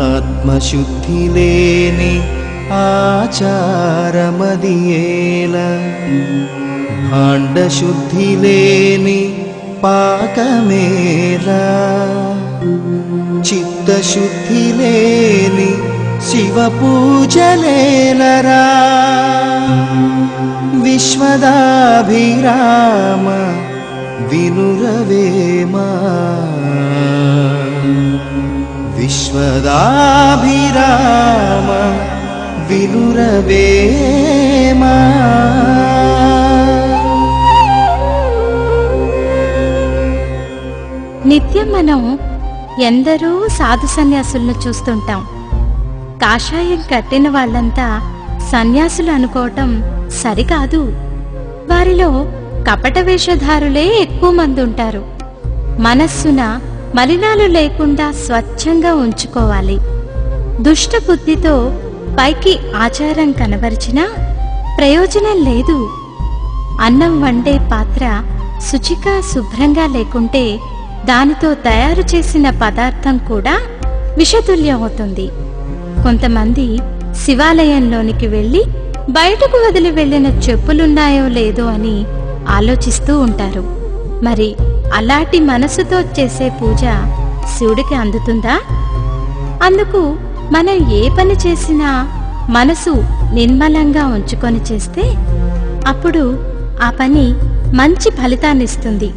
ఆత్మశుద్ధి లేని ఆచారమదియేల, భాండశుద్ధి లేని పాకమేలా, చిత్తశుద్ధి లేని శివ పూజలేలరా. విశ్వదాభిరామ వినురవేమా, విశ్వదాభిరామ వినురవేమా. నిత్యం మనం ఎందరో సాధు సన్యాసులను చూస్తుంటాం. కాషాయం కట్టిన వాళ్ళంతా సన్యాసులు అనుకోవటం సరికాదు. వారిలో కపట వేషధారులే ఎక్కువ మంది ఉంటారు. మనస్సున మలినాలు లేకుండా స్వచ్ఛంగా ఉంచుకోవాలి. దుష్ట బుద్ధితో పైకి ఆచారం కనబరిచినా ప్రయోజనం లేదు. అన్నం వండే పాత్ర శుచిగా శుభ్రంగా లేకుంటే దానితో తయారు చేసిన పదార్థం కూడా విషతుల్యం అవుతుంది. కొంతమంది శివాలయంలోనికి వెళ్ళి బయటకు వదిలి వెళ్ళిన చెప్పులున్నాయో లేదో అని ఆలోచిస్తూ ఉంటారు. మరి అలాంటి మనసుతో చేసే పూజ శివుడికి అందుతుందా? అందుకు మనం ఏ పని చేసినా మనసు నిర్మలంగా ఉంచుకొని చేస్తే అప్పుడు ఆ పని మంచి ఫలితాన్నిస్తుంది.